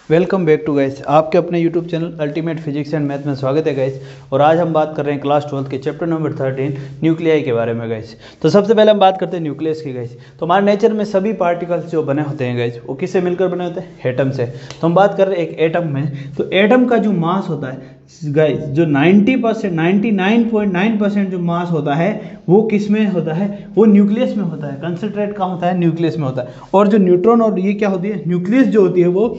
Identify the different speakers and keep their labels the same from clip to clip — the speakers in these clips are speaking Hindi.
Speaker 1: वेलकम बैक टू गाइस, आपके अपने YouTube channel ultimate physics and math में स्वागत है गाइस। और आज हम बात कर रहे हैं क्लास 12 के चैप्टर नंबर 13 न्यूक्लियाई के बारे में गाइस। तो सबसे पहले हम बात करते हैं न्यूक्लियस की गाइस। तो हमारे नेचर में सभी पार्टिकल्स जो बने होते हैं गाइस, वो किससे मिलकर बने होते हैं? एटम से। तो हम बात कर रहे हैं एक एटम में। तो एटम का जो मास होता है गाइस, जो 90% 99.9% जो मास होता है वो किस में होता है? वो न्यूक्लियस में होता है। कंसंट्रेट कहाँ होता है? न्यूक्लियस में होता है। और जो न्यूट्रॉन और ये क्या होती है? न्यूक्लियस जो होती है वो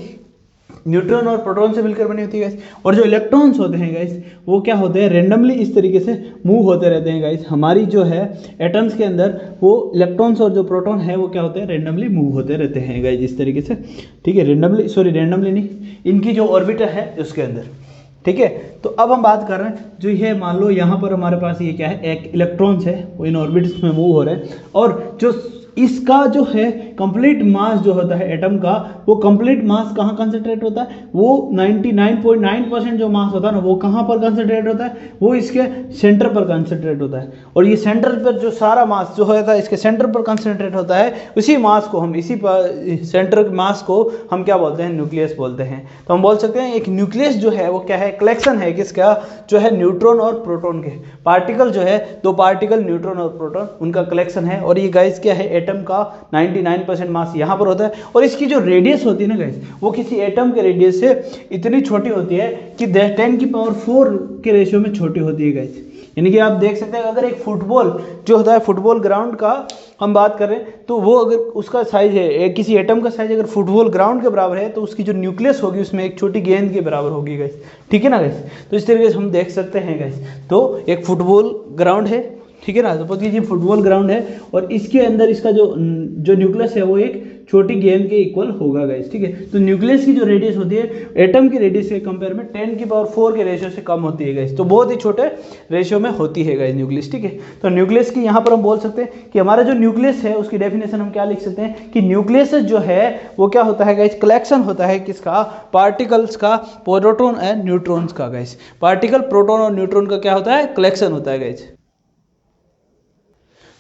Speaker 1: न्यूट्रॉन और प्रोटॉन से मिलकर बनी होती है गाइस। और जो इलेक्ट्रॉन्स होते हैं गाइस, वो क्या होते हैं? रेंडमली इस तरीके से मूव होते रहते हैं गाइस। हमारी जो है एटम्स के अंदर वो इलेक्ट्रॉन्स और जो प्रोटॉन है वो क्या होते हैं? रेंडमली मूव होते रहते हैं गाइस, इस तरीके से। ठीक है, रेंडमली नहीं, इनकी जो ऑर्बिटर है उसके अंदर। ठीक है, तो अब हम बात कर रहे हैं जो ये मान लो यहाँ पर हमारे पास ये क्या है? एक इलेक्ट्रॉन्स है, वो इन ऑर्बिट्स में मूव हो रहे हैं। और जो इसका जो है कंप्लीट मास जो होता है एटम का, वो कंप्लीट मास कहाँ कंसंट्रेट होता है? वो 99.9% जो मास होता है ना, वो कहाँ पर कंसंट्रेट होता है? वो इसके सेंटर पर कंसंट्रेट होता है। और ये सेंटर पर जो सारा मास जो होता है इसके सेंटर पर कंसंट्रेट होता है। उसी मास को हम सेंटर मास को हम क्या बोलते हैं? न्यूक्लियस बोलते हैं। तो हम बोल सकते हैं एक न्यूक्लियस जो है वो क्या है? कलेक्शन है किसका? जो है न्यूट्रॉन और प्रोटॉन के। पार्टिकल जो है, दो पार्टिकल न्यूट्रॉन और प्रोटॉन, उनका कलेक्शन है। और ये गाइस क्या है? एटम का 99% मास यहाँ पर होता है। और इसकी जो रेडियस होती है ना गाइस, वो किसी एटम के रेडियस से इतनी छोटी होती है कि 10⁴ के रेशियो में छोटी होती है गाइस। यानी कि आप देख सकते हैं, अगर एक फुटबॉल जो होता है, फुटबॉल ग्राउंड का हम बात करें, तो वो अगर उसका साइज है, एक किसी एटम का साइज अगर फुटबॉल ग्राउंड के बराबर है, तो उसकी जो न्यूक्लियस होगी उसमें एक छोटी गेंद के बराबर होगी गाइस। ठीक है ना गाइस? तो इस तरीके से हम देख सकते हैं गाइस। तो एक फुटबॉल ग्राउंड है, ठीक है ना, सपोज कीजिए फुटबॉल ग्राउंड है, और इसके अंदर इसका जो न्यूक्लियस है वो एक छोटी गेंद के इक्वल होगा गाइस। ठीक है, तो न्यूक्लियस की जो रेडियस होती है एटम की रेडियस के कंपेयर में 10⁴ के रेशियो से कम होती है गाइस। तो बहुत ही छोटे रेशियो में होती है गाइस न्यूक्लियस। ठीक है, तो न्यूक्लियस की यहाँ पर हम बोल सकते हैं कि हमारा जो न्यूक्लियस है उसकी डेफिनेशन हम क्या लिख सकते हैं कि न्यूक्लियस जो है वो क्या होता है गाइस? कलेक्शन होता है किसका? पार्टिकल्स का, प्रोटॉन एंड न्यूट्रॉन्स का गाइस। पार्टिकल, प्रोटॉन और न्यूट्रॉन का क्या होता है? कलेक्शन होता है गाइस।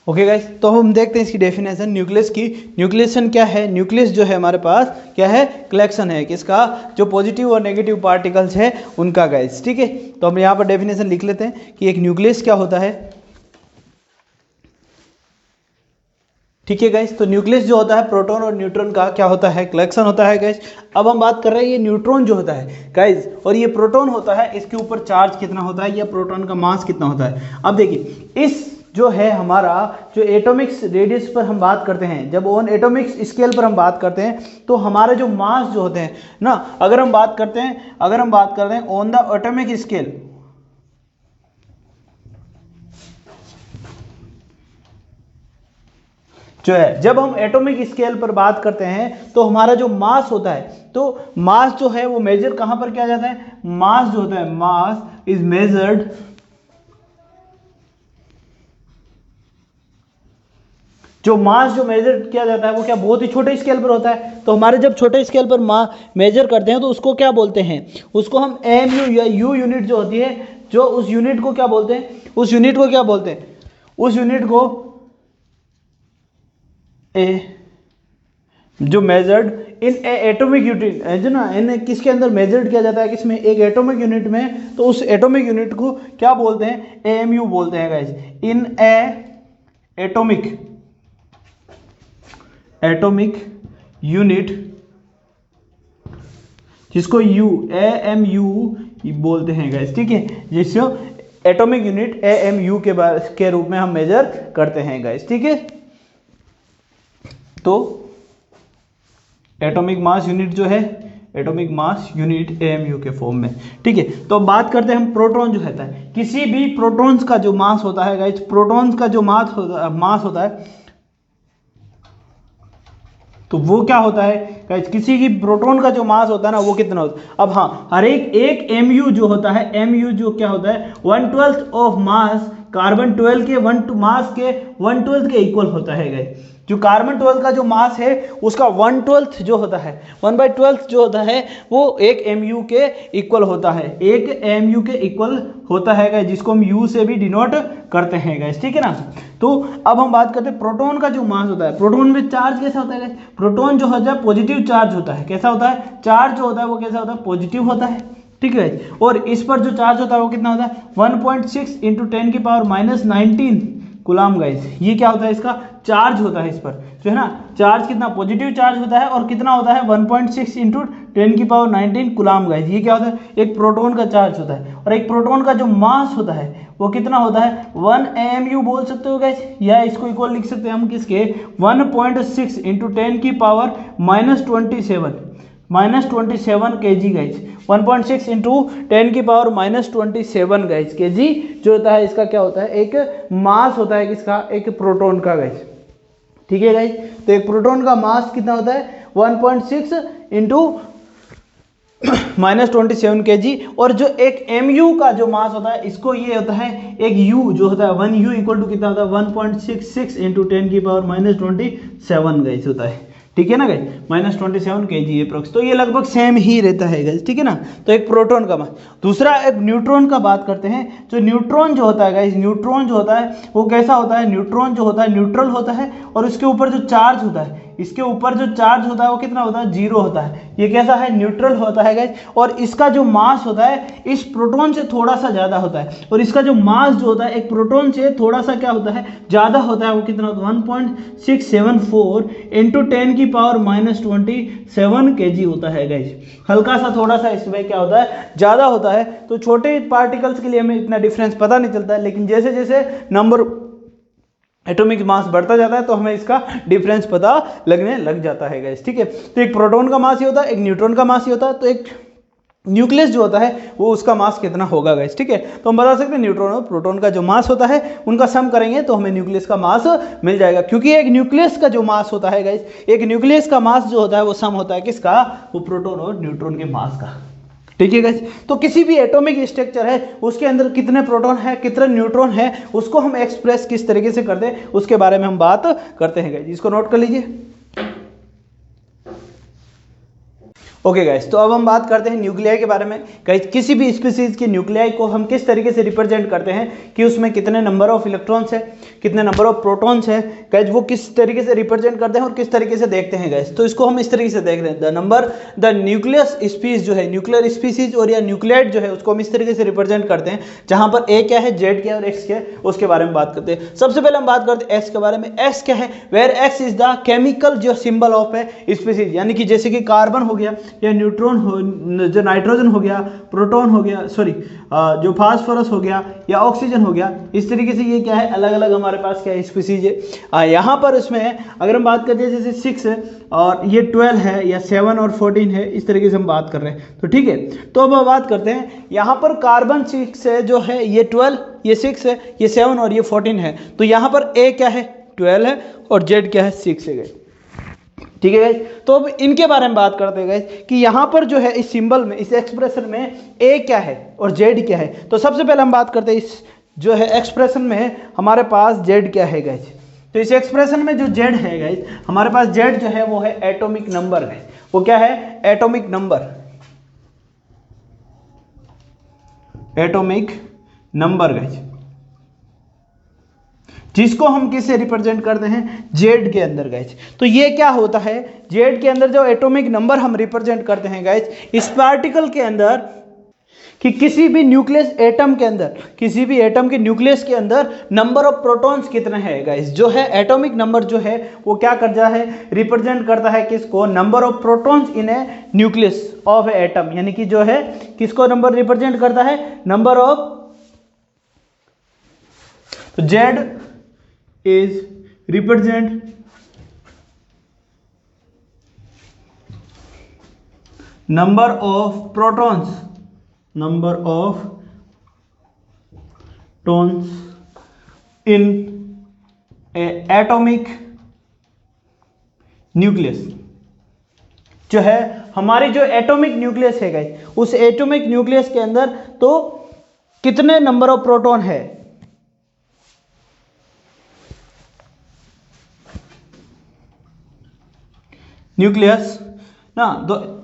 Speaker 1: ओके गाइस, तो हम देखते हैं इसकी डेफिनेशन न्यूक्लियस की। न्यूक्लियसन क्या है? न्यूक्लियस जो है हमारे पास क्या है? कलेक्शन है किसका? जो पॉजिटिव और नेगेटिव पार्टिकल्स है उनका गाइस। ठीक है, तो हम यहाँ पर डेफिनेशन लिख लेते हैं कि एक न्यूक्लियस क्या होता है। ठीक है गाइस, तो न्यूक्लियस जो होता है प्रोटॉन और न्यूट्रॉन का क्या होता है? कलेक्शन होता है गाइस। अब हम बात कर रहे हैं ये न्यूट्रॉन जो होता है गाइस, और ये प्रोटॉन होता है, इसके ऊपर चार्ज कितना होता है, या प्रोटॉन का मास कितना होता है। अब देखिए, इस जो है हमारा जो एटॉमिक रेडियस पर हम बात करते हैं, जब ऑन एटॉमिक स्केल पर हम बात करते हैं, तो हमारे जो मास जो होते हैं ना, अगर हम बात करते हैं ऑन द एटॉमिक स्केल, जो है जब हम एटॉमिक स्केल पर बात करते हैं तो हमारा जो मास होता है, तो मास जो है वो मेजर कहां पर किया जाता है? मास जो होता है, मास इज मेजर्ड जो मास जो मेजर किया जाता है वो क्या बहुत ही छोटे स्केल पर होता है। तो हमारे जब छोटे स्केल पर मेजर करते हैं तो उसको क्या बोलते हैं? उसको हम एमयू या यू यूनिट जो होती है, जो उस यूनिट को क्या बोलते हैं? उस यूनिट को क्या बोलते हैं? उस यूनिट को जो मेजर्ड इन एटॉमिक यूनिट है, जो ना इन किसके अंदर मेजर्ड किया जाता है, किसमें? एक एटॉमिक यूनिट में। तो उस एटॉमिक यूनिट को क्या बोलते हैं? एमयू बोलते हैं गाइस। इन एटॉमिक यूनिट, जिसको एएमयू बोलते हैं गाइस। ठीक है, जिसको एटॉमिक यूनिट एएमयू के रूप में हम मेजर करते हैं गाइस। ठीक है, तो एटॉमिक मास यूनिट जो है, एटॉमिक मास यूनिट एएमयू के फॉर्म में। ठीक है, तो बात करते हैं हम प्रोटॉन जो रहता है। किसी भी प्रोटॉन्स का जो मास होता है गाइस, प्रोटॉन्स का जो मास होता है, तो वो क्या होता है गाइस? किसी की प्रोटॉन का जो मास होता है ना, वो कितना होता है? अब हाँ, हर एक एमयू जो होता है, एमयू जो क्या होता है? 1/12 ऑफ मास कार्बन 12 के मास के 1/12 के इक्वल होता है गाइस। जो कार्बन 12 का जो मास है उसका 1/12 जो होता है, 1/12 जो होता है वो 1 mu के इक्वल होता है, 1 mu के इक्वल होता है गाइस, जिसको हम u से भी डिनोट करते हैं गाइस, ठीक है ना। तो अब हम बात करते हैं प्रोटॉन का जो मास होता है। प्रोटॉन में चार्ज कैसा होता है गाइस? प्रोटॉन जो होता है पॉजिटिव चार्ज होता है। कैसा होता है? चार्ज जो होता है वो कैसा होता है? पॉजिटिव होता है, ठीक है। और इस पर जो चार्ज होता है वो कितना होता है? 1.6 × 10⁻19 कूलम गाइस। ये क्या होता है? इसका चार्ज होता है इस पर, जो है ना, चार्ज कितना पॉजिटिव चार्ज होता है और कितना होता है? 1.6 × 10⁻19 कूलम गाइस। ये क्या होता है? एक प्रोटॉन का चार्ज होता है। और एक प्रोटॉन का जो मास होता है वो कितना होता है? 1 AMU बोल सकते हो गाइस, या इसको इक्वल लिख सकते हैं हम किसके? 1.6 × 10⁻27 kg गाइस। 1.6 × 10⁻27 गाइस kg जो होता है इसका क्या होता है? एक मास होता है किसका? एक प्रोटॉन का गाइस, ठीक है गाइस। तो एक प्रोटॉन का मास कितना होता है? 1.6 × -27 kg। और जो एक mu का जो मास होता है इसको ये होता है, एक u जो होता है 1 u इक्वल टू कितना होता है? 1.66 × 10⁻27 गाइस होता है, ठीक है ना गाइस, -27 kg अप्रोक्स। तो ये लगभग सेम ही रहता है गाइस, ठीक है ना। तो एक प्रोटॉन का मास। दूसरा एक न्यूट्रॉन का बात करते हैं। जो न्यूट्रॉन जो होता है गाइस, न्यूट्रॉन जो होता है वो कैसा होता है? न्यूट्रॉन जो होता है न्यूट्रल होता है और उसके ऊपर जो चार्ज होता है, इसके ऊपर जो चार्ज होता है वो कितना होता है? 0 होता है। ये कैसा है? न्यूट्रल होता है गाइस। और इसका जो मास होता है इस प्रोटॉन से थोड़ा सा ज्यादा होता है। और इसका जो मास जो होता है एक प्रोटॉन से थोड़ा सा क्या होता है? ज्यादा होता है। वो कितना होता है? 1.674 × 10⁻27 kg होता है गाइस। हल्का सा थोड़ा सा इसमें क्या होता है? ज्यादा होता है। तो छोटे पार्टिकल्स के लिए हमें इतना डिफरेंस पता नहीं चलता है, लेकिन जैसे जैसे नंबर एटॉमिक मास बढ़ता जाता है तो हमें इसका डिफरेंस पता लगने लग जाता है गाइस, ठीक है। तो एक प्रोटॉन का मास ही होता है, एक न्यूट्रॉन का मास ही होता है। तो एक न्यूक्लियस जो होता है वो उसका मास कितना होगा गाइस, ठीक है। तो हम बता सकते हैं न्यूट्रॉन और प्रोटॉन का जो मास होता है उनका सम करेंगे तो हमें न्यूक्लियस का मास मिल जाएगा। क्योंकि एक न्यूक्लियस का जो मास होता है गाइस, एक न्यूक्लियस का मास जो होता है वो सम होता है किसका? वो प्रोटॉन और न्यूट्रॉन के मास का, ठीक है गाइस। तो किसी भी एटॉमिक स्ट्रक्चर है उसके अंदर कितने प्रोटॉन है, कितने न्यूट्रॉन है, उसको हम एक्सप्रेस किस तरीके से करते हैं उसके बारे में हम बात करते हैं गाइस। इसको नोट कर लीजिए। ओके गाइस, तो अब हम बात करते हैं न्यूक्लियाई के बारे में। गाइस, किसी भी स्पीसीज की न्यूक्लियाई को हम किस तरीके से रिप्रेजेंट करते हैं कि उसमें कितने नंबर ऑफ इलेक्ट्रॉन्स है, कितने नंबर ऑफ प्रोटॉन्स है गाइस, वो किस तरीके से रिप्रेजेंट करते हैं और किस तरीके से देखते हैं गाइस। तो इसको हम इस तरीके से देखते हैं, द न्यूक्लियस स्पीस जो है, न्यूक्लियर स्पीसीज और या न्यूक्लियाइड जो है उसको हम इस तरीके से रिप्रेजेंट करते हैं, जहां पर ए क्या है, जेड क्या है और एक्स क्या है, उसके बारे में बात करते हैं। सबसे पहले हम बात करते हैं एक्स के बारे में। एक्स क्या है? Where X is the chemical जो सिंबल ऑफ है स्पीसीज, यानी कि जैसे कि कार्बन हो गया या न्यूट्रॉन हो, जो नाइट्रोजन हो गया, प्रोटॉन हो गया, सॉरी जो फास्फोरस हो गया या ऑक्सीजन हो गया, इस तरीके से ये क्या है? अलग अलग हमारे पास क्या है? स्पीसीज है। यहाँ पर इसमें अगर हम बात करते हैं जैसे 6 है और ये 12 है या 7 और 14 है, इस तरीके से हम बात कर रहे हैं, तो ठीक है। तो अब हम बात करते हैं यहाँ पर कार्बन 6 है जो है, ये 12, ये 6 है, ये 7 और ये 14 है। तो यहाँ पर ए क्या है? 12 है और जेड क्या है? 6 है गाइस, ठीक है गाइस। तो अब इनके बारे में बात करते हैं गाइस कि यहाँ पर जो है इस सिंबल में, इस एक्सप्रेशन में ए क्या है और जेड क्या है। तो सबसे पहले हम बात करते हैं इस जो है एक्सप्रेशन में हमारे पास जेड क्या है गाइस। तो इस एक्सप्रेशन में जो जेड है गाइस, हमारे पास जेड जो है वो है एटॉमिक नंबर है। वो क्या है? Atomic number, atomic number guys, जिसको हम किससे रिप्रेजेंट करते हैं? जेड के अंदर गाइस। तो ये क्या होता है? जेड के अंदर जो एटॉमिक नंबर हम रिप्रेजेंट करते हैं गाइस, इस पार्टिकल के अंदर कि किसी भी न्यूक्लियस एटम के अंदर, किसी भी एटम के न्यूक्लियस के अंदर नंबर ऑफ प्रोटॉन्स कितने हैं गाइस, जो है एटॉमिक नंबर जो है वो क्या करता है? रिप्रेजेंट करता है किसको? Number of protons in A nucleus of A atom, यानी कि जो है किसको नंबर रिप्रेजेंट करता है? नंबर ऑफ, तो Z is represent number of protons, number of protons in a atomic nucleus। जो है हमारी जो एटॉमिक न्यूक्लियस है गाइस, उस एटॉमिक न्यूक्लियस के अंदर तो कितने नंबर ऑफ प्रोटॉन है? न्यूक्लियस ना,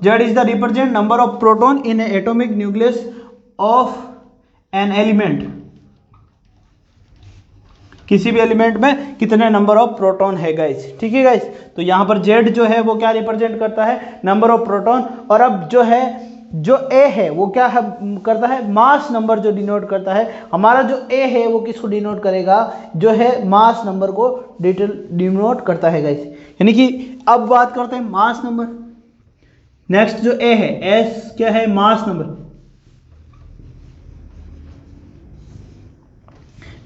Speaker 1: Z is the represent number of proton in atomic nucleus of an element. किसी भी एलिमेंट में कितने नंबर ऑफ प्रोटॉन है गाइस, ठीक है गाइस। तो यहाँ पर जेड जो है वो क्या रिप्रेजेंट करता है, नंबर ऑफ प्रोटॉन। और अब जो है जो ए है वो क्या है करता है, मास नंबर जो डिनोट करता है। हमारा जो ए है वो किसको डिनोट करेगा, जो है मास नंबर को डिनोट करता है गाइस। यानी कि अब बात करते हैं मास नंबर। नेक्स्ट जो ए है, एस क्या है, मास नंबर,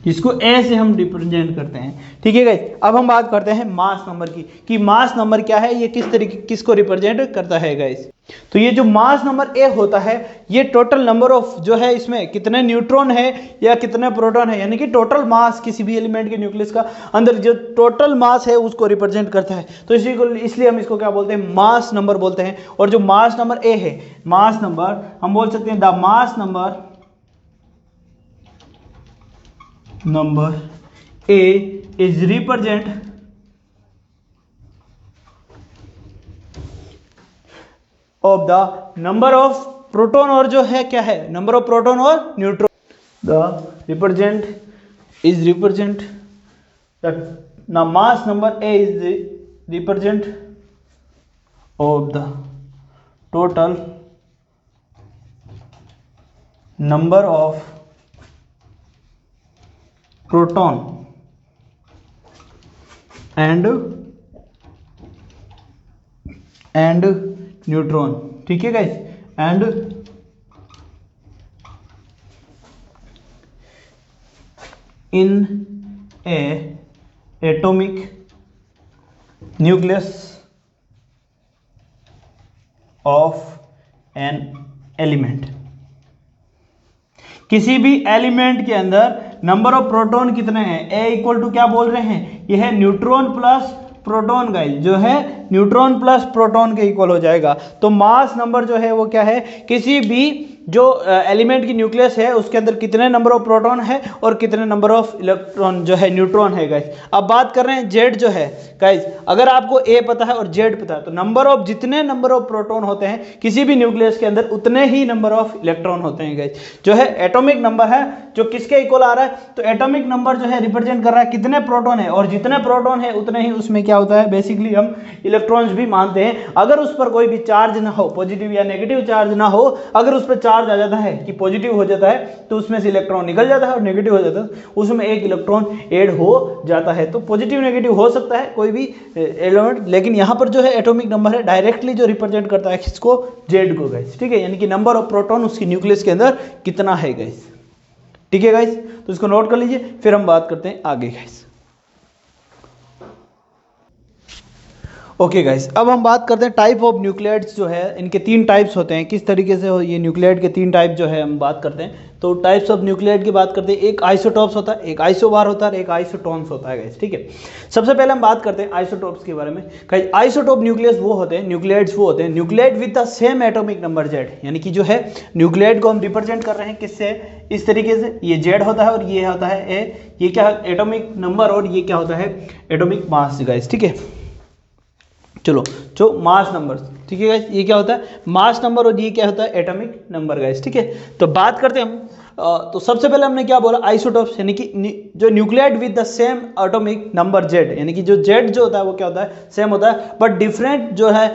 Speaker 1: जिसको ए से हम रिप्रेजेंट करते हैं, ठीक है गाइस। अब हम बात करते हैं मास नंबर की, कि मास नंबर क्या है, ये किस तरीके किसको रिप्रेजेंट करता है गाइस। तो ये जो मास नंबर ए होता है, ये टोटल नंबर ऑफ जो है इसमें कितने न्यूट्रॉन है या कितने प्रोटॉन है, यानी कि टोटल मास किसी भी एलिमेंट के न्यूक्लियस का अंदर जो टोटल मास है उसको रिप्रेजेंट करता है। तो इसी को इसलिए हम इसको क्या बोलते हैं, मास नंबर बोलते हैं। और जो मास नंबर ए है, मास नंबर हम बोल सकते हैं the mass number A is represent of the number of proton, और जो है क्या है, नंबर ऑफ प्रोटॉन और neutron. The represent the mass number A is the represent of the total number of proton and neutron, ठीक है guys. And in A atomic nucleus of an element. किसी भी एलिमेंट के अंदर नंबर ऑफ प्रोटॉन कितने हैं, ए इक्वल टू क्या बोल रहे हैं, यह है न्यूट्रॉन प्लस प्रोटॉन गाइस, जो है न्यूट्रॉन प्लस प्रोटॉन के इक्वल हो जाएगा। तो मास नंबर जो है वो क्या है, किसी भी जो एलिमेंट की न्यूक्लियस है उसके अंदर कितने नंबर ऑफ प्रोटॉन है और कितने नंबर ऑफ इलेक्ट्रॉन जो है न्यूट्रॉन है गाइस। अब बात कर रहे हैं जेड जो है गाइस, अगर आपको ए पता है और जेड पता है तो नंबर ऑफ जितने नंबर ऑफ प्रोटॉन होते हैं किसी भी न्यूक्लियस के अंदर उतने ही नंबर ऑफ इलेक्ट्रॉन होते हैं गाइस। जो है एटॉमिक नंबर है जो किसके इक्वल आ रहा है, तो एटॉमिक नंबर जो है रिप्रेजेंट कर रहा है कितने प्रोटॉन है, और जितने प्रोटॉन है उतने ही उसमें क्या होता है, बेसिकली हम इलेक्ट्रॉन्स भी मानते हैं। अगर उस पर कोई भी चार्ज ना हो, पॉजिटिव या नेगेटिव चार्ज ना हो, अगर उस पर चार्ज आ जाता है कि पॉजिटिव हो जाता है तो उसमें से इलेक्ट्रॉन निकल जाता है, और नेगेटिव हो जाता है उसमें एक इलेक्ट्रॉन ऐड हो जाता है। तो पॉजिटिव नेगेटिव हो सकता है कोई भी एलिमेंट, लेकिन यहाँ पर जो है एटॉमिक नंबर है डायरेक्टली जो रिप्रेजेंट करता है किसको, जेड को गाइस, ठीक है। यानी कि नंबर ऑफ प्रोटॉन उसकी न्यूक्लियस के अंदर कितना है गाइस, ठीक है गाइस। तो इसको नोट कर लीजिए, फिर हम बात करते हैं आगे गाइस। ओके गाइस, अब हम बात करते हैं टाइप ऑफ न्यूक्लियाइड्स जो है, इनके तीन टाइप्स होते हैं, किस तरीके से ये न्यूक्लियाइड के तीन टाइप जो है हम बात करते हैं। तो टाइप्स ऑफ न्यूक्लियाइड की बात करते हैं, एक आइसोटॉप्स होता है, एक आइसोबार होता है, एक आइसोटोन्स होता है गाइस, ठीक है। सबसे पहले हम बात करते हैं आइसोटॉप्स के बारे में। गाइस आइसोटॉप न्यूक्लियस वो होते हैं, न्यूक्लियाइड्स वो होते हैं, nuclide with the same atomic number Z, यानी कि जो है न्यूक्लियाइड को हम रिप्रेजेंट कर रहे हैं किससे, इस तरीके से, ये जेड होता है और ये होता है ए, ये क्या है एटॉमिक नंबर और ये क्या होता है एटॉमिक मास गाइस, ठीक है। चलो जो मास नंबर, ठीक है गाइस, ये क्या होता है मास नंबर और ये क्या होता है एटॉमिक नंबर गाइस, ठीक है। तो बात करते हैं हम, तो सबसे पहले हमने क्या बोला, आइसोटॉप्स, यानी कि जो nuclide with the same atomic number Z, यानी कि जो जेड जो होता है वो क्या होता है सेम होता है, बट डिफरेंट जो है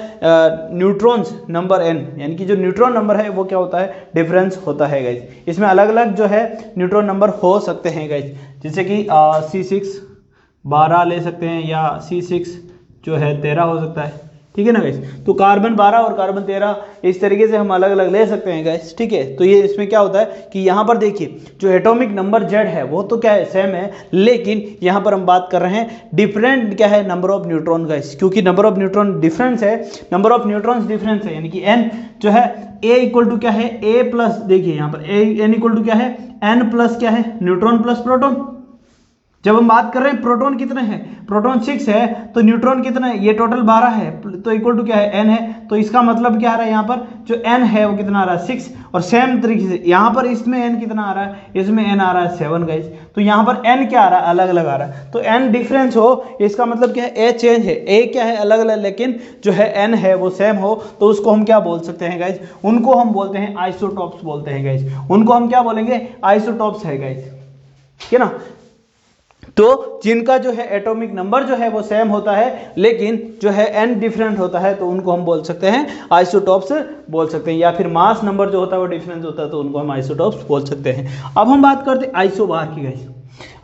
Speaker 1: न्यूट्रॉन्स नंबर एन, यानी कि जो न्यूट्रॉन नंबर है वो क्या होता है डिफरेंस होता है गाइस। इसमें अलग अलग जो है न्यूट्रॉन नंबर हो सकते हैं गाइस, जैसे कि C6 12 ले सकते हैं, या C6 जो है 13 हो सकता है, ठीक है ना गाइस। तो कार्बन 12 और कार्बन 13 इस तरीके से हम अलग अलग ले सकते हैं गाइस, ठीक है। तो ये इसमें क्या होता है कि यहाँ पर देखिए जो एटॉमिक नंबर जेड है वो तो क्या है सेम है, लेकिन यहाँ पर हम बात कर रहे हैं डिफरेंट क्या है नंबर ऑफ न्यूट्रॉन गाइस, क्योंकि नंबर ऑफ न्यूट्रॉन डिफरेंस है, नंबर ऑफ न्यूट्रॉन्स डिफरेंस है, यानी कि एन जो है ए इक्वल टू क्या है ए प्लस, देखिए यहाँ पर एन इक्वल टू क्या है एन प्लस क्या है न्यूट्रॉन प्लस प्रोटॉन, जब हम बात कर रहे हैं प्रोटॉन कितने हैं, प्रोटॉन 6 है, तो न्यूट्रॉन कितने हैं, ये टोटल 12 है, तो इक्वल टू क्या है, n है। तो इसका मतलब क्या आ रहा है, यहाँ पर जो n है वो कितना आ रहा है, 6। और सेम तरीके से यहाँ पर इसमें n कितना आ रहा है, इसमें n आ रहा है 7 गाइस। तो यहाँ पर n क्या आ रहा है, अलग अलग आ रहा है। तो n डिफरेंस हो, इसका मतलब क्या है, a चेंज है, a क्या है, अलग अलग, लेकिन जो है n है वो सेम हो, तो उसको हम क्या बोल सकते हैं गाइस, उनको हम बोलते हैं आइसोटॉप्स बोलते हैं गाइस। उनको हम क्या बोलेंगे, आइसोटॉप्स है गाइस, ठीक है ना। तो जिनका जो है एटॉमिक नंबर जो है वो सेम होता है, लेकिन जो है n डिफरेंट होता है, तो उनको हम बोल सकते हैं आइसोटॉप्स बोल सकते हैं। या फिर मास नंबर जो होता है वो डिफरेंस होता है, तो उनको हम आइसोटॉप्स बोल सकते हैं। अब हम बात करते हैं आइसोबार की गाइस।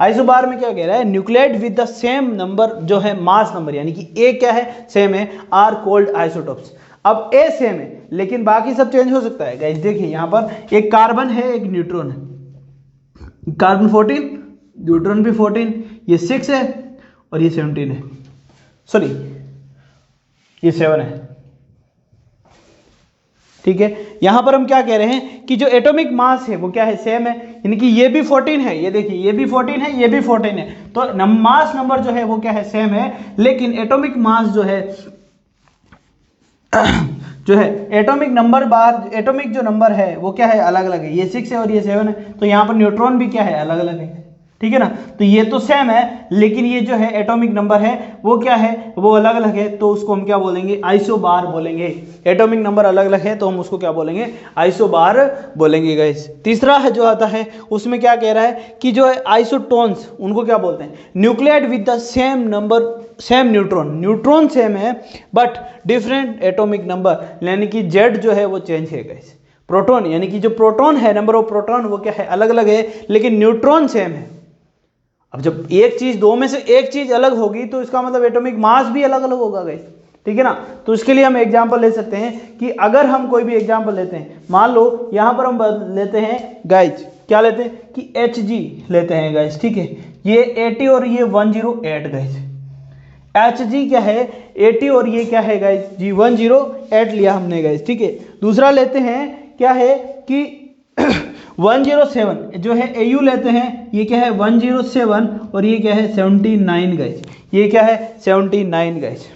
Speaker 1: आइसोबार में क्या कह रहा है, nuclide with the same number जो है मास नंबर, यानी कि ए क्या है, सेम है, आर कॉल्ड आइसोटॉप्स। अब ए सेम है लेकिन बाकी सब चेंज हो सकता है गाइस। देखिए यहाँ पर एक कार्बन है, एक न्यूट्रॉन है, कार्बन 14, न्यूट्रॉन भी 14, ये 6 है और ये 17 है, सॉरी ये 7 है, ठीक है। यहां पर हम क्या कह रहे हैं कि जो एटॉमिक मास है वो क्या है, सेम है, यानी कि ये भी 14 है, ये देखिए ये भी 14 है, ये भी 14 है, तो मास नंबर जो है वो क्या है, सेम है, लेकिन एटॉमिक मास जो है एटॉमिक नंबर बार, एटॉमिक जो नंबर है वो क्या है, अलग अलग है, ये 6 है और ये 7 है, तो यहाँ पर न्यूट्रॉन भी क्या है, अलग अलग है, ठीक है ना। तो ये तो सेम है, लेकिन ये जो है एटॉमिक नंबर है वो क्या है, वो अलग अलग है, तो उसको हम क्या बोलेंगे, आइसोबार बोलेंगे। एटॉमिक नंबर अलग अलग है तो हम उसको क्या बोलेंगे, आइसोबार बोलेंगे गाइस। तीसरा है जो आता है उसमें क्या कह रहा है कि जो है आइसोटोन्स, उनको क्या बोलते हैं, nuclide with the same number, same neutron, neutron same है बट डिफरेंट एटॉमिक नंबर, यानी कि जेड जो है वो चेंज है गाइस। प्रोटॉन, यानी कि जो प्रोटॉन है, नंबर ऑफ प्रोटॉन वो क्या है, अलग अलग है, लेकिन न्यूट्रॉन सेम है। अब जब एक चीज, दो में से एक चीज अलग होगी तो इसका मतलब एटॉमिक मास भी अलग अलग होगा गाइस, ठीक है ना। तो इसके लिए हम एग्जांपल ले सकते हैं कि अगर हम कोई भी एग्जांपल लेते हैं, मान लो यहां पर हम लेते हैं गाइस, क्या लेते हैं कि Hg लेते हैं गाइस, ठीक है, ये 80 और ये 108 गाइस। Hg क्या है, 80 और ये क्या है गाइस, जी 108 लिया हमने गाइस, ठीक है। दूसरा लेते हैं क्या है कि 107 जो है Au लेते हैं, ये क्या है 107 और ये क्या है 79 गाइस, ये क्या है 79 गाइस।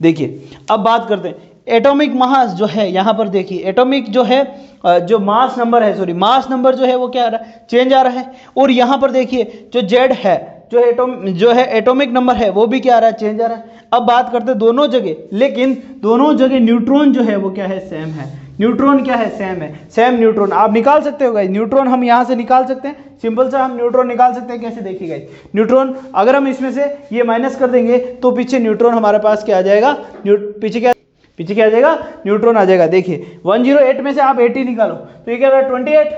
Speaker 1: देखिए अब बात करते हैं एटॉमिक मास जो है, यहाँ पर देखिए एटॉमिक जो है जो मास नंबर है, सॉरी मास नंबर जो है वो क्या आ रहा है, चेंज आ रहा है। और यहाँ पर देखिए जो जेड है, जो है एटॉमिक नंबर है वो भी क्या आ रहा है, चेंज आ रहा है। अब बात करते हैं दोनों जगह, लेकिन दोनों जगह न्यूट्रॉन जो है वो क्या है, सेम है। न्यूट्रॉन क्या है, सेम है, सेम न्यूट्रॉन आप निकाल सकते हो गाइस। न्यूट्रॉन हम यहाँ से निकाल सकते हैं, सिंपल सा हम न्यूट्रॉन निकाल सकते हैं। कैसे, देखिए गाइस, न्यूट्रॉन अगर हम इसमें से ये माइनस कर देंगे तो पीछे न्यूट्रॉन हमारे पास क्या आ जाएगा, पीछे क्या आ जाएगा, न्यूट्रॉन आ जाएगा। देखिए 108 में से आप 80 निकालो तो ये क्या आ रहा है 28,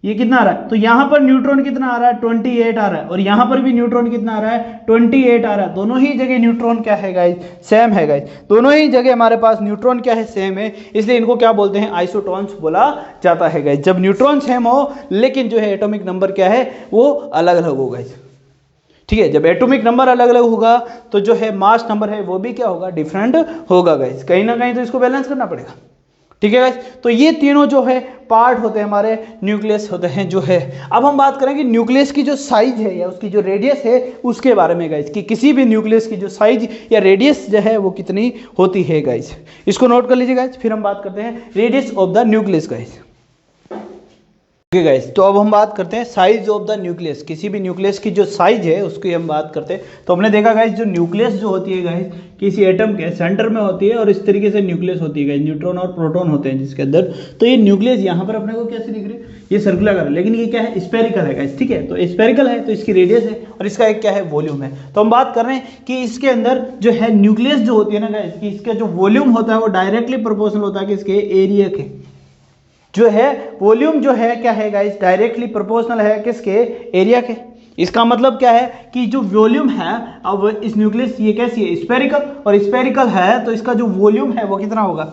Speaker 1: ये कितना आ रहा है, तो यहाँ पर न्यूट्रॉन कितना आ रहा है 28 आ रहा है, और यहाँ पर भी न्यूट्रॉन कितना आ रहा है 28 आ रहा है। दोनों ही जगह न्यूट्रॉन क्या है गाइस, सेम है गाइस। दोनों ही जगह हमारे पास न्यूट्रॉन क्या है, सेम है, इसलिए इनको क्या बोलते हैं, आइसोटोन्स बोला जाता है गाइस। जब न्यूट्रॉन सेम हो लेकिन जो है एटॉमिक नंबर क्या है वो अलग अलग होगा गाइस, ठीक है। जब एटॉमिक नंबर अलग अलग होगा तो जो है मास नंबर है वो भी क्या होगा, डिफरेंट होगा गाइस। कहीं ना कहीं तो इसको बैलेंस करना पड़ेगा, ठीक है गाइस। तो ये तीनों जो है पार्ट होते हैं हमारे न्यूक्लियस होते हैं जो है। अब हम बात करेंगे न्यूक्लियस की जो साइज है या उसकी जो रेडियस है उसके बारे में गाइस, कि किसी भी न्यूक्लियस की जो साइज या रेडियस जो है वो कितनी होती है गाइस। इसको नोट कर लीजिए गाइस, फिर हम बात करते हैं radius of the nucleus guys. Okay guys, तो अब हम बात करते हैं साइज ऑफ द न्यूक्लियस। किसी भी न्यूक्लियस की जो साइज है उसकी हम बात करते हैं। तो हमने देखा गाइस जो न्यूक्लियस जो होती है गाइस किसी एटम के सेंटर में होती है और इस तरीके से न्यूक्लियस होती है गाइस, न्यूट्रॉन और प्रोटॉन होते हैं जिसके अंदर। तो ये न्यूक्लियस यहाँ पर अपने को कैसे दिख रही है, ये सर्कुलर है, लेकिन ये क्या है, स्फेरिकल है गाइस, ठीक है। तो स्फेरिकल है तो इसकी रेडियस है और इसका एक क्या है, वॉल्यूम है। तो हम बात कर रहे हैं कि इसके अंदर जो है न्यूक्लियस जो होती है ना गाइस, कि इसका जो वॉल्यूम होता है वो डायरेक्टली प्रोपोर्शनल होता है कि इसके एरिया के जो है वॉल्यूम जो है क्या है गाइस, डायरेक्टली प्रोपोर्शनल है किसके, एरिया के। इसका मतलब क्या है कि जो वॉल्यूम है, अब इस न्यूक्लियस ये कैसी है, स्फेरिकल, और स्फेरिकल है तो इसका जो वॉल्यूम है वो कितना होगा,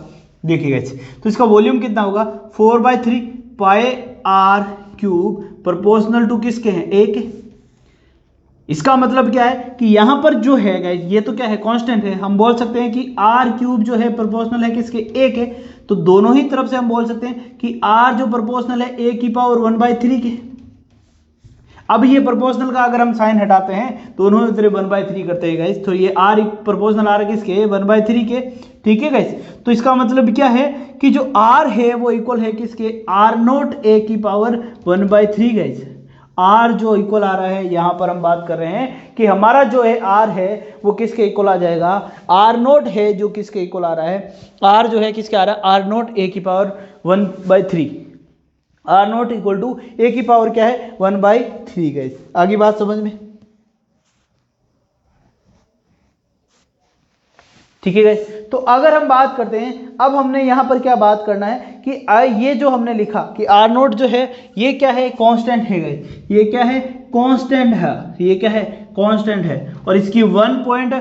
Speaker 1: देखिए गाइस, तो इसका वॉल्यूम कितना होगा 4/3 पाई r क्यूब प्रोपोर्शनल टू किसके हैं, a के। इसका मतलब क्या है कि यहां पर जो है गाइस ये तो क्या है, कांस्टेंट है। हम बोल सकते हैं कि r क्यूब जो है प्रोपोर्शनल है किसके, a के। तो दोनों ही तरफ से हम बोल सकते हैं कि r जो प्रोपोर्शनल है a की पावर 1/3 के। अब ये प्रोपोर्शनल का अगर हम साइन हटाते हैं तो उन्होंने तेरे 1/3 करते हैं गाइस, तो ये आर प्रोपोर्शनल आ रहा है किसके 1/3 के, ठीक है गाइस। तो इसका मतलब क्या है कि जो आर है वो इक्वल है किसके r0 a 1/3 गाइस। आर जो इक्वल आ रहा है यहाँ पर हम बात कर रहे हैं कि हमारा जो है आर है वो किसके इक्वल आ जाएगा, r0 है जो किसके इक्वल आ रहा है, आर जो है किसके आ रहा है r0 a 1/3, r0 equal to a की पावर क्या है 1/3 गाइस। आगे बात समझ में, ठीक है गाइस। तो अगर हम बात करते हैं, अब हमने यहाँ पर क्या बात करना है कि ये जो हमने लिखा कि r0 जो है ये क्या है कांस्टेंट है गाइस, ये क्या है कांस्टेंट है, ये क्या है कांस्टेंट है। और इसकी 1 पॉइंट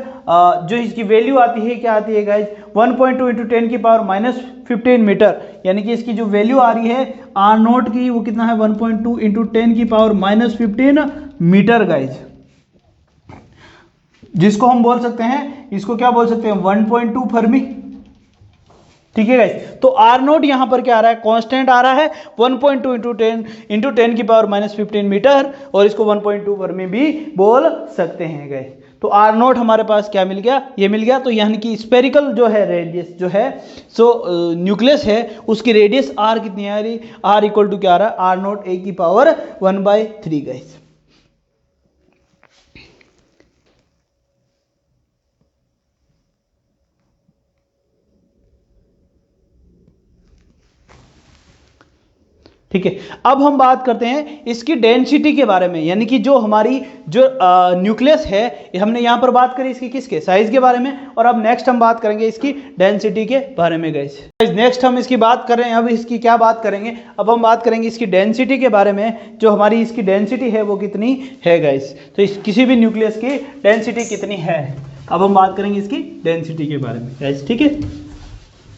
Speaker 1: जो इसकी वैल्यू आती है क्या आती है गाइस 1.2 × 10⁻⁻15 मीटर, यानी कि इसकी जो वैल्यू आ रही है r0 की वो कितना है 1.2 × 10⁻⁻15 मीटर गाइस, जिसको हम बोल सकते हैं, इसको क्या बोल सकते हैं 1.2 फर्मी, ठीक है गाइस। तो r0 यहां पर क्या आ रहा है कांस्टेंट आ रहा है 1.2 × 10⁻⁻15 मीटर, और इसको 1.2 फर्मी भी बोल सकते हैं गाइस। तो r0 हमारे पास क्या मिल गया, ये मिल गया। तो यानी कि स्पेरिकल जो है रेडियस जो है सो न्यूक्लियस है उसकी रेडियस r कितनी आ रही, r इक्वल टू क्या आ रहा है r0 a 1/3 गाइस। ठीक है, अब हम बात करते हैं इसकी डेंसिटी के बारे में, यानी कि जो हमारी जो न्यूक्लियस है हमने यहाँ पर बात करी इसकी किसके साइज के बारे में, और अब नेक्स्ट हम बात करेंगे इसकी डेंसिटी के बारे में गाइस। नेक्स्ट हम इसकी बात कर रहे हैं, अब इसकी क्या बात करेंगे, अब हम बात करेंगे इसकी डेंसिटी के बारे में। जो हमारी इसकी डेंसिटी है वो कितनी है गाइस, तो इस किसी भी न्यूक्लियस की डेंसिटी कितनी है, अब हम बात करेंगे इसकी डेंसिटी के बारे में गाइस, ठीक है।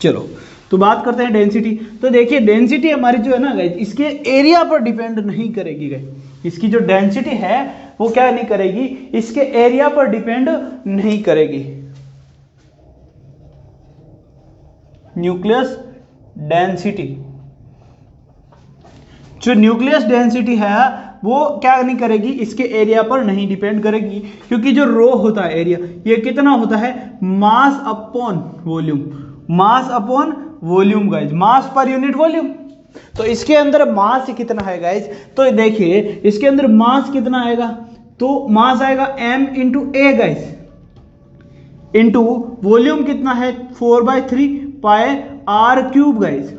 Speaker 1: चलो तो बात करते हैं डेंसिटी। तो देखिए डेंसिटी हमारी जो है ना गाइस इसके एरिया पर डिपेंड नहीं करेगी गाइस, इसकी जो डेंसिटी है वो क्या नहीं करेगी, इसके एरिया पर डिपेंड नहीं करेगी। न्यूक्लियस डेंसिटी, जो न्यूक्लियस डेंसिटी है वो क्या नहीं करेगी, इसके एरिया पर नहीं डिपेंड करेगी, क्योंकि जो रो होता है एरिया ये कितना होता है mass upon volume, mass upon volume guys, mass per unit volume. तो इसके अंदर मास कितना है गाइज, तो देखिए इसके अंदर मास कितना आएगा, तो मास आएगा m इंटू ए गाइज, इंटू वॉल्यूम कितना है 4/3 पाई r क्यूब गाइज।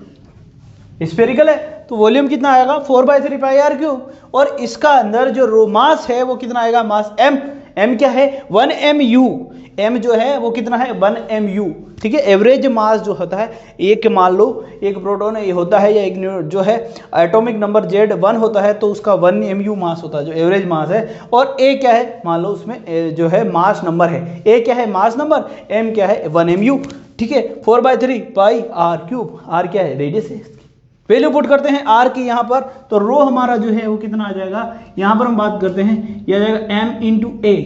Speaker 1: स्फेरिकल है तो वॉल्यूम कितना आएगा 4/3 पाई r क्यूब, और इसका अंदर जो रो मास है वो कितना आएगा मास m, m क्या है 1 mu, m जो है वो कितना है 1 mu, ठीक है। एवरेज मास जो होता है एक मान लो एक प्रोटॉन ये होता है या एक जो है एटॉमिक नंबर Z1 होता है तो उसका 1 mu मास होता है जो एवरेज मास है, और a क्या है मान लो उसमें जो है मास नंबर है, a क्या है मास नंबर, m क्या है 1 mu, ठीक है। 4/3 पाई r क्यूब, r क्या है रेडियस है, वैल्यू पुट करते हैं r की यहाँ पर, तो रो हमारा जो है वो कितना आ जाएगा, यहाँ पर हम बात करते हैं यह आ जाएगा m इंटू ए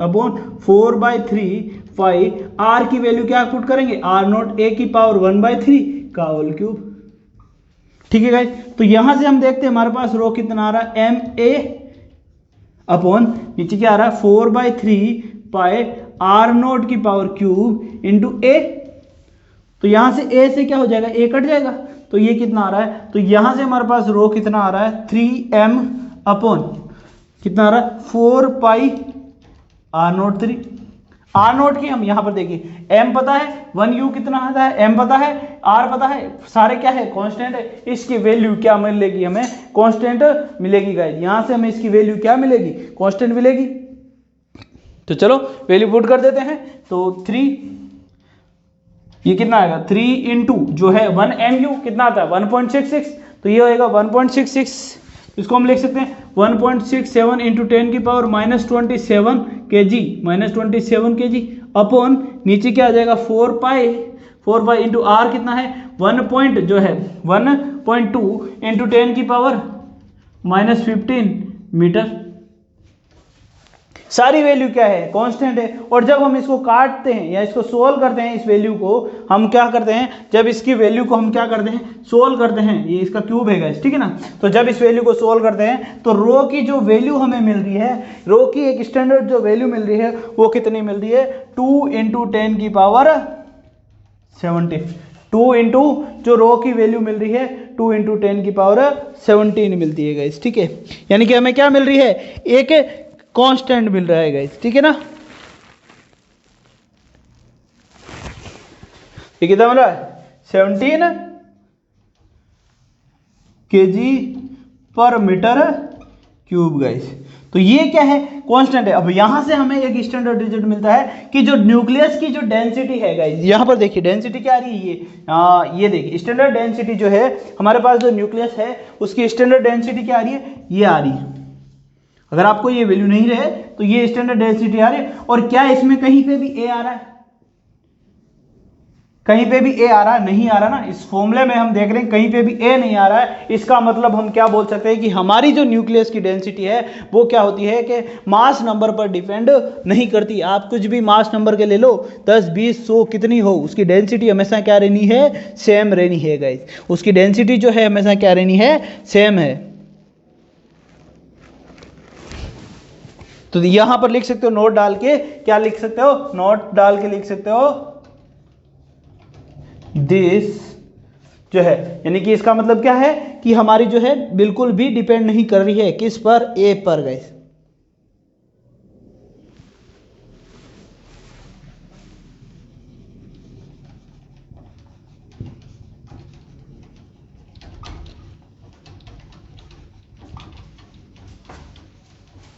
Speaker 1: अपॉन 4/3 पाई r की वैल्यू क्या पुट करेंगे r0 a की पावर 1/3 का होल क्यूब, ठीक है गाइस। तो यहां से हम देखते हैं हमारे पास रो कितना आ रहा है m a अपॉन नीचे क्या आ रहा है 4/3 पाई r0 की पावर क्यूब इंटू a, तो यहां से a से क्या हो जाएगा a कट जाएगा, तो ये कितना आ रहा है, तो यहां से हमारे पास रो कितना आ रहा है 3m अपॉन कितना आ रहा है 4 पाई r0 r0 की हम यहां पर देखिए m पता है 1 u कितना आता है, m पता है, r पता है, सारे क्या है कांस्टेंट है, इसकी वैल्यू क्या मिलेगी हमें कांस्टेंट मिलेगी गाइस, यहां से हमें इसकी वैल्यू क्या मिलेगी कांस्टेंट मिलेगी। तो चलो वैल्यू पुट कर देते हैं, तो 3 ये कितना आएगा 3 इंटू जो है 1 mu कितना आता है 1.66, तो ये होएगा 1.66, इसको हम लिख सकते हैं 1.67 इंटू 10 की पावर -27 kg, -27 kg अपॉन नीचे क्या आ जाएगा 4 पाई इंटू r कितना है 1 पॉइंट जो है 1.2 इंटू 10 की पावर -15 मीटर, सारी वैल्यू क्या है, कांस्टेंट है। और जब हम इसको काटते हैं या इसको सोल्व करते हैं, इस वैल्यू को हम क्या करते हैं, जब इसकी वैल्यू को हम क्या करते हैं, सोल्व करते हैं, ये इसका क्यूब है गाइस, ठीक है ना। तो जब इस वैल्यू को सोल्व करते हैं तो रो की जो वैल्यू हमें मिल रही है, रो की एक स्टैंडर्ड जो वैल्यू मिल रही है वो कितनी मिल रही है, 2 × 10 की पावर 17। 2 इंटू जो रो की वैल्यू मिल रही है 2 × 10 की पावर 17 मिलती है गाइस, ठीक है। यानी कि हमें क्या मिल रही है, एक कांस्टेंट मिल रहा है गाइस, ठीक है ना। ये कितना मिल रहा है, 17 kg/m³ गाइस। तो ये क्या है, कांस्टेंट है। अब यहां से हमें एक स्टैंडर्ड रिजल्ट मिलता है कि जो न्यूक्लियस की जो डेंसिटी है गाइस, यहां पर देखिए डेंसिटी क्या आ रही है, ये देखिए स्टैंडर्ड डेंसिटी जो है हमारे पास जो न्यूक्लियस है उसकी स्टैंडर्ड डेंसिटी क्या आ रही है, ये आ रही है। अगर आपको ये वैल्यू नहीं रहे तो ये स्टैंडर्ड डेंसिटी आ रही है। और क्या इसमें कहीं पे भी ए आ रहा है, कहीं पे भी ए आ रहा है, नहीं आ रहा ना। इस फॉर्मूले में हम देख रहे हैं कहीं पे भी ए नहीं आ रहा है। इसका मतलब हम क्या बोल सकते हैं कि हमारी जो न्यूक्लियस की डेंसिटी है वो क्या होती है कि मास नंबर पर डिपेंड नहीं करती। आप कुछ भी मास नंबर के ले लो, 10, 20, 100 कितनी हो, उसकी डेंसिटी हमेशा क्या रहनी है, सेम रहनी है गाइस। उसकी डेंसिटी जो है हमेशा क्या रहनी है, सेम है। तो यहां पर लिख सकते हो नोट डाल के, क्या लिख सकते हो, नोट डाल के लिख सकते हो दिस जो है, यानी कि इसका मतलब क्या है कि हमारी जो है बिल्कुल भी डिपेंड नहीं कर रही है किस पर, ए पर गाइस।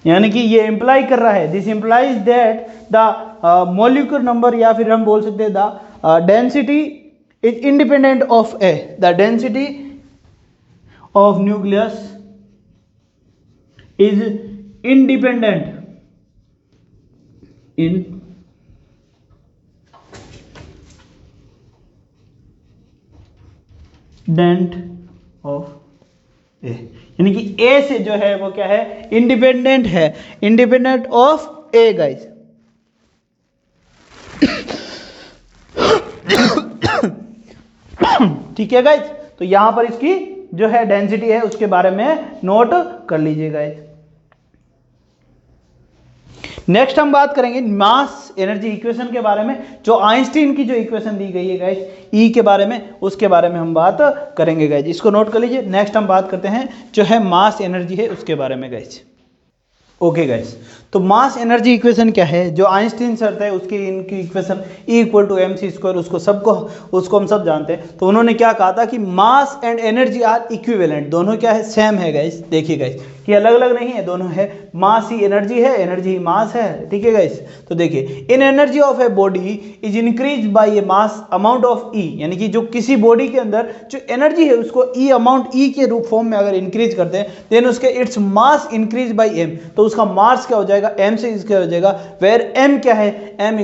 Speaker 1: यानी कि ये इंप्लाई कर रहा है, this implies that the molecular number, या फिर हम बोल सकते हैं the density is independent of A, the density of nucleus is independent of A, यानी कि ए से जो है वो क्या है, इंडिपेंडेंट है, इंडिपेंडेंट ऑफ ए गाइस। ठीक है गाइस, तो यहां पर इसकी जो है डेंसिटी है उसके बारे में नोट कर लीजिए गाइस। नेक्स्ट हम बात करेंगे मास एनर्जी इक्वेशन के बारे में, जो आइंस्टीन की जो इक्वेशन दी गई है गाइस ई के बारे में, उसके बारे में हम बात करेंगे गाइस। इसको नोट कर लीजिए। नेक्स्ट हम बात करते हैं जो है मास एनर्जी है उसके बारे में गाइस। ओके गाइस, तो मास एनर्जी इक्वेशन क्या है, जो आइंस्टीन शर्त है उसकी इनकी इक्वेशन E = mc², उसको हम सब जानते हैं। तो उन्होंने क्या कहा था कि mass and energy are equivalent, दोनों क्या है, सेम है गाइस। देखिए गाइस कि अलग अलग नहीं है, दोनों है, मास ही एनर्जी है, एनर्जी ही मास है, ठीक है गाइस। तो देखिए इन energy of a body is increase by A mass amount of E, यानी कि जो किसी बॉडी के अंदर जो एनर्जी है उसको E अमाउंट E के रूप फॉर्म में अगर इंक्रीज करते हैं देन उसके its mass increase by m, तो उसका मास क्या हो जाएगा, m से इसका हो जाएगा, वेर m क्या है, m =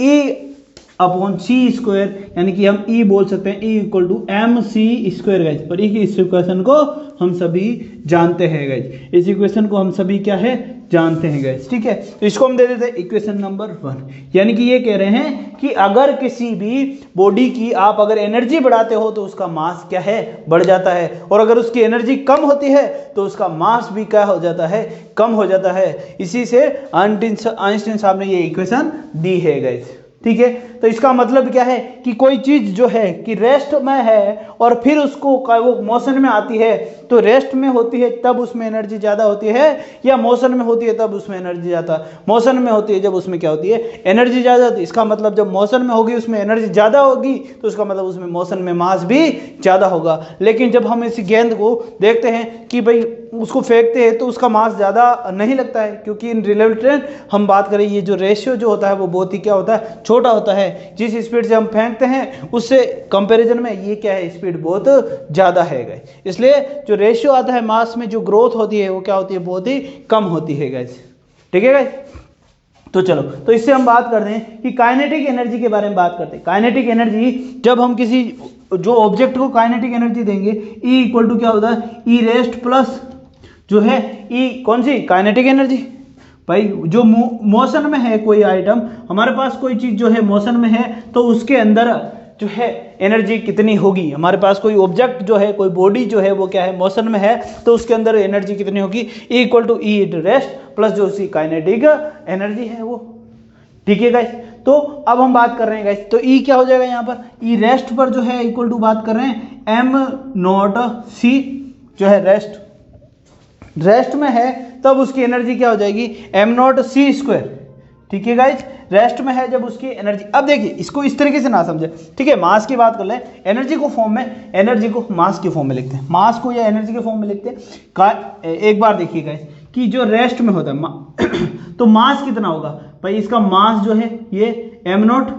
Speaker 1: E/c², यानी कि हम E बोल सकते हैं E = mc² गाइस। पर इस इक्वेशन को हम सभी जानते हैं गाइस, इस इक्वेशन को हम सभी क्या है, जानते हैं गाइस, ठीक है। तो इसको हम दे देते हैं इक्वेशन नंबर 1, यानी कि ये कह रहे हैं कि अगर किसी भी बॉडी की आप अगर एनर्जी बढ़ाते हो तो उसका मास क्या है, बढ़ जाता है, और अगर उसकी एनर्जी कम होती है तो उसका मास भी क्या हो जाता है, कम हो जाता है। इसी से आइंस्टीन साहब ने ये इक्वेशन दी है गाइस, ठीक है। तो इसका मतलब क्या है कि कोई चीज जो है कि रेस्ट में है और फिर उसको वो मोशन में आती है, तो रेस्ट में होती है तब उसमें एनर्जी ज्यादा होती है, या मोशन में होती है तब उसमें एनर्जी ज्यादा, मोशन में होती है जब उसमें क्या होती है, एनर्जी ज्यादा होती है। इसका मतलब जब मोशन में होगी उसमें एनर्जी ज्यादा होगी, तो उसका मतलब उसमें मोशन में मास भी ज्यादा होगा। लेकिन जब हम इस गेंद को देखते हैं कि भाई उसको फेंकते हैं तो उसका मास ज़्यादा नहीं लगता है, क्योंकि इन रिलेटेड हम बात करें ये जो रेशियो जो होता है वो बहुत ही क्या होता है, छोटा होता है। जिस स्पीड से हम फेंकते हैं उससे कंपैरिजन में ये क्या है, स्पीड बहुत ज़्यादा है गाइस। इसलिए जो रेशियो आता है मास में, जो ग्रोथ होती है वो क्या होती है, बहुत ही कम होती है गाइस, ठीक है गाइस। तो चलो, तो इससे हम बात करते हैं कि काइनेटिक एनर्जी के बारे में बात करते हैं। काइनेटिक एनर्जी, जब हम किसी जो ऑब्जेक्ट को काइनेटिक एनर्जी देंगे, E = क्या होता है, E रेस्ट प्लस जो है E कौन सी, काइनेटिक एनर्जी भाई जो मोशन में है कोई आइटम, हमारे पास कोई चीज़ जो है मोशन में है तो उसके अंदर जो है एनर्जी कितनी होगी। हमारे पास कोई ऑब्जेक्ट जो है, कोई बॉडी जो है वो क्या है, मोशन में है, तो उसके अंदर एनर्जी कितनी होगी, equal to E rest plus जो उसकी काइनेटिक एनर्जी है वो। ठीक है गाइस, तो अब हम बात कर रहे हैं गाइस, तो ई क्या हो जाएगा यहाँ पर, ई रेस्ट पर जो है इक्वल टू बात कर रहे हैं एम नॉट सी, जो है रेस्ट में है तब उसकी एनर्जी क्या हो जाएगी, एम नॉट सी स्क्वायर। ठीक है गाइस, रेस्ट में है जब उसकी एनर्जी। अब देखिए इसको इस तरीके से ना समझे, ठीक है, मास की बात कर ले, एनर्जी को फॉर्म में, एनर्जी को मास के फॉर्म में लिखते हैं, मास को या एनर्जी के फॉर्म में लिखते हैं। एक बार देखिए गाइस कि जो रेस्ट में होता है तो मास कितना होगा भाई, इसका मास जो है ये एम नॉट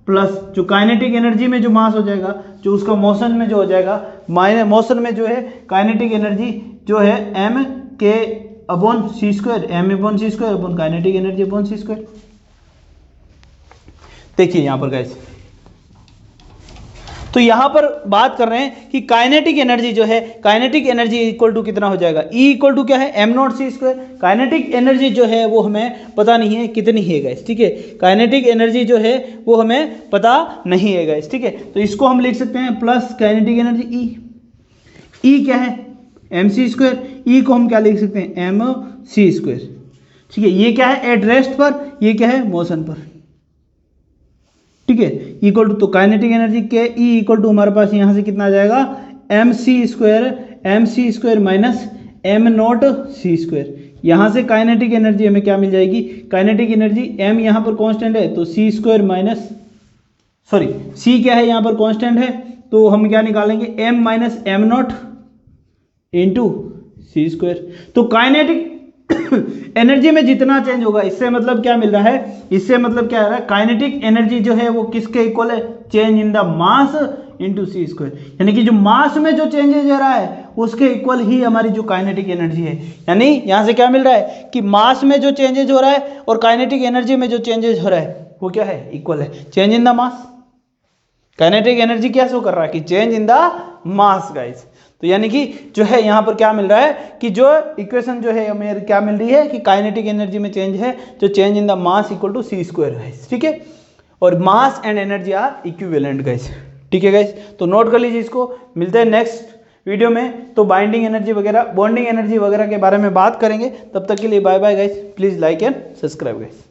Speaker 1: प्लस जो काइनेटिक एनर्जी में जो मास हो जाएगा, जो उसका मोशन में जो हो जाएगा, मोशन में जो है काइनेटिक एनर्जी जो है एम के upon C square, M upon C square upon kinetic energy upon C square. देखिए यहां पर गाइस, तो यहां पर बात कर रहे हैं कि काइनेटिक एनर्जी जो है, काइनेटिक एनर्जी इक्वल टू कितना हो जाएगा, ई इक्वल टू क्या है, M naught C square. Kinetic energy जो है वो हमें पता नहीं है कितनी है गाइस, ठीक है, काइनेटिक एनर्जी जो है वो हमें पता नहीं है गाइस, ठीक है, तो इसको हम लिख सकते हैं प्लस काइनेटिक एनर्जी ई क्या है, एम सी स्क्वायर, ई को हम क्या लिख सकते हैं, एम सी स्क्वायर। ठीक है, ये क्या है एट रेस्ट पर, ये क्या है मोशन पर। ठीक है, इक्वल टू, तो काइनेटिक एनर्जी के ई इक्वल टू हमारे पास यहां से कितना आ जाएगा, M C square minus M naught C square. यहां से काइनेटिक एनर्जी हमें क्या मिल जाएगी, काइनेटिक एनर्जी एम यहां पर कांस्टेंट है तो सी स्क्वायर माइनस, सॉरी सी क्या है यहां पर कांस्टेंट है, तो हम क्या निकालेंगे, M minus M naught into C square. तो काइनेटिक एनर्जी में जितना चेंज होगा, इससे मतलब क्या मिल रहा है, इससे मतलब क्या आ रहा है, काइनेटिक एनर्जी जो है वो किसके इक्वल है, change in the mass into C square. यानी कि जो मास में जो चेंजेज हो रहा है उसके इक्वल ही हमारी जो काइनेटिक एनर्जी है। यानी यहां से क्या मिल रहा है कि मास में जो चेंजेज हो रहा है और काइनेटिक एनर्जी में जो चेंजेज हो रहा है वो क्या है, इक्वल है, change in the mass. Kinetic energy क्या शो कर रहा है कि change in the mass guys. तो यानी कि जो है यहाँ पर क्या मिल रहा है कि जो इक्वेशन जो है हमें क्या मिल रही है कि काइनेटिक एनर्जी में चेंज है, जो change in the mass equal to C square है। ठीक है, और mass and energy are equivalent guys. ठीक है गाइस, तो नोट कर लीजिए इसको। मिलते हैं नेक्स्ट वीडियो में, तो बाइंडिंग एनर्जी वगैरह, बॉन्डिंग एनर्जी वगैरह के बारे में बात करेंगे। तब तक के लिए bye bye guys, please like and subscribe guys.